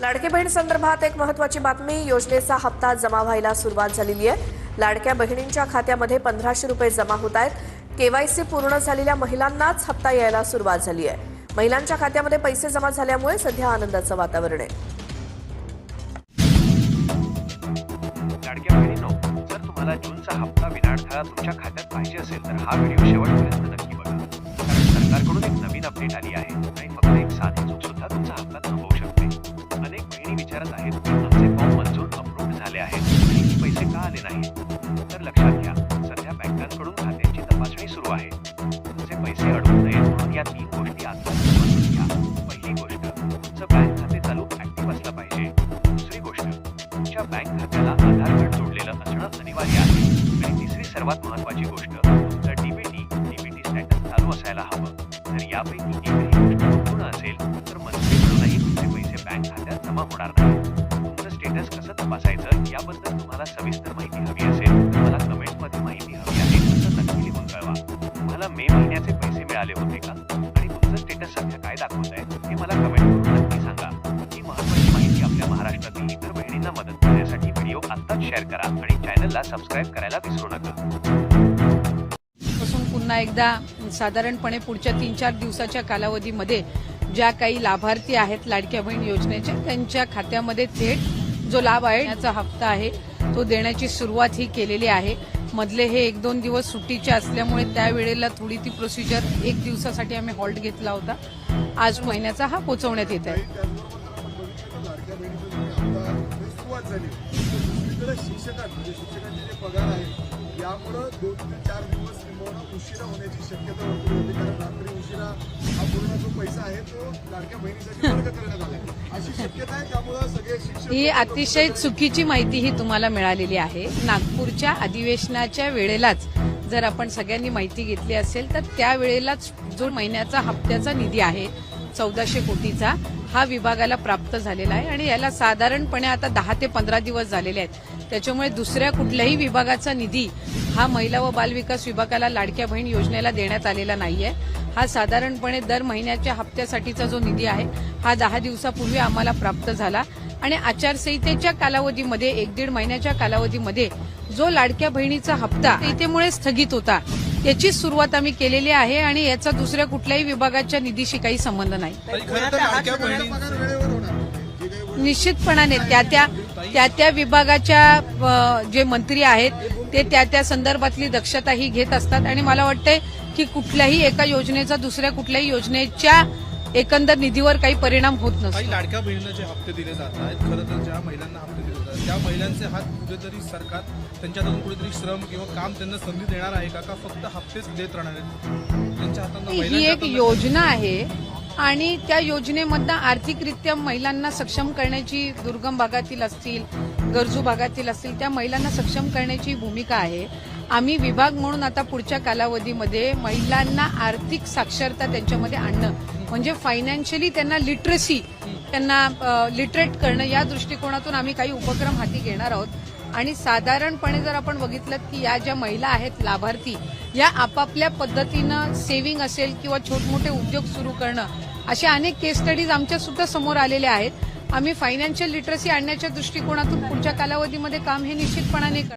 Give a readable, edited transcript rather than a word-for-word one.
लाडकी बहीण संदर्भात एक महत्त्वाची बातमी. योजनेचा हप्ता जमा व्हायला सुरुवात झालेली आहे. लाडक्या बहिणींच्या खात्यामध्ये 1500 रुपये जमा होत आहेत. केवायसी पूर्ण झालेल्या महिलांनाच हप्ता यायला सुरुवात झाली आहे. महिलांच्या खात्यामध्ये पैसे जमा झाल्यामुळे सध्या आनंदाचं वातावरण आहे. लाडक्या बहिणींनो, जर तुम्हाला जूनचा हप्ता विनाअडथळा तुमच्या खात्यात पाहिजे असेल तर हा व्हिडिओ शेवटपर्यंत नक्की बघा. कारण सरकारकडून एक नवीन अपडेट आली आहे आणि फक्त एक साधी चूक सुद्धा तुमचा हप्ता थांबवू शकते. अनेक बहिणी विचारत आहेत की आमचे फॉर्म मंजूर अप्रूव्ह झाले आहेत आणि पैसे का आले नाहीत. तर लक्षात घ्या, सध्या बँकांकडून खात्यांची तपासणी सुरू आहे. तुमचे पैसे अडकू नयेत म्हणून या 3 गोष्टी आता समजून घ्या. पहिली गोष्ट, तुमचं बँक खाते चालू ऍक्टिव्ह असलं पाहिजे. दुसरी गोष्ट, तुमच्या बँक खात्याला आधार कार्ड जोडलेलं असणं अनिवार्य आहे. आणि तिसरी सर्वात महत्त्वाची गोष्ट, तुमचं डीबीटी स्टॅटस चालू असायला हवं. जर यापैकी एकही गोष्ट पूर्ण असेल तर मंथली मिळूनही तुमचे पैसे बँक खात्यात जमा होणार नाही. तुमचं स्टेटस कसं तपासायचं याबद्दल तुम्हाला सविस्तर माहिती हवी असेल तर मला कमेंट्समध्ये माहिती हवी आहे असं नक्की लिहून कळवा. तुम्हाला मे महिन्याचे पैसे मिळाले होते का आणि तुमचं स्टेटस सध्या काय दाखवत आहे हे मला कमेंट करून नक्की सांगा. ही महत्त्वाची माहिती आपल्या महाराष्ट्रातील इतर बहिणींना मदत करण्यासाठी व्हिडिओ आत्ताच शेअर करा आणि चॅनलला सबस्क्राईब करायला विसरू नका. पुन्हा एकदा साधारणपणे पुढच्या 3-4 दिवसाच्या कालावधीमध्ये ज्या काही लाभार्थी आहेत लाडक्या बहीण योजनेचे त्यांच्या खात्यामध्ये थेट जो लाभ आहे त्याचा हप्ता आहे तो देण्याची सुरुवात ही केलेली आहे. मधले हे 1-2 दिवस सुट्टीचे असल्यामुळे त्यावेळेला थोडी ती प्रोसिजर 1 दिवसासाठी आम्ही हॉल्ट घेतला होता. आज महिन्याचा हा पोहोचवण्यात येत आहे. शिक्षकांचे जे पगार आहे यामुळे 2 ते 4 दिवस उशिरा होण्याची शक्यता होती. कारण रात्री उशिरा हा पूर्ण जो पैसा आहे तो लाडक्या बहिणीसाठी वर्ग करण्यात आला अशी शक्यता आहे. त्यामुळे सगळे शिक्षक ही अतिशय चुकीची माहिती ही तुम्हाला मिळालेली आहे. नागपूरच्या अधिवेशनाच्या वेळेलाच जर आपण सगळ्यांनी माहिती घेतली असेल तर त्यावेळेलाच जो महिन्याचा हप्त्याचा निधी आहे 1400 कोटीचा हा विभागाला प्राप्त झालेला आहे आणि याला साधारणपणे आता 10 ते 15 दिवस झालेले आहेत. त्याच्यामुळे दुसऱ्या कुठल्याही विभागाचा निधी हा महिला व बालविकास विभागाला लाडक्या बहीण योजनेला देण्यात आलेला नाहीये. हा साधारणपणे दर महिन्याच्या हप्त्यासाठीचा जो निधी आहे हा 10 दिवसापूर्वी आम्हाला प्राप्त झाला आणि आचारसंहितेच्या कालावधीमध्ये 1-1.5 महिन्याच्या कालावधीमध्ये जो लाडक्या बहिणीचा हप्ता इथेमुळे स्थगित होता त्याची सुरुवात आम्ही केलेली आहे आणि याचा दुसऱ्या कुठल्याही विभागाच्या निधीशी काही संबंध नाही. निश्चितपणाने त्या विभागाच्या जे मंत्री आहेत ते त्या संदर्भातली दक्षता ही घेत असतात आणि मला वाटतंय की कुठल्याही एका योजनेचा दुसऱ्या कुठल्याही योजनेच्या एकंदर निधीवर काही परिणाम होत नसतो. काही लाडक्या बहिणींना जे हप्ते दिले जात आहेत, खरं तर ज्या महिलांना हप्ते दिले जातात त्या महिलांचे हात कुठेतरी सरकार त्यांच्याकडून कुठेतरी श्रम किंवा काम त्यांना संधी देणार आहे का फक्त हप्तेच देत राहणार आहेत त्यांच्या हातांना? ही एक योजना आहे आणि त्या योजनेमधनं आर्थिकरित्या महिलांना सक्षम करण्याची, दुर्गम भागातील असतील, गरजू भागातील असतील त्या महिलांना सक्षम करण्याची भूमिका आहे. आम्ही विभाग म्हणून आता पुढच्या कालावधीमध्ये महिलांना आर्थिक साक्षरता त्यांच्यामध्ये आणणं म्हणजे फायनान्शियली त्यांना लिटरसी, त्यांना लिटरेट करणं या दृष्टिकोनातून आम्ही काही उपक्रम हाती घेणार आहोत. आणि साधारणपणे जर आपण बघितलं की या ज्या महिला आहेत लाभार्थी या आपापल्या पद्धतीनं सेव्हिंग असेल किंवा छोटमोठे उद्योग सुरू करणं अशा अनेक केस स्टडीज आमच्या सुद्धा समोर आलेल्या आहेत. आम्ही फायनान्शियल लिटरसी आणण्याच्या दृष्टिकोनातून पुढच्या कालावधीमध्ये काम हे निश्चितपणाने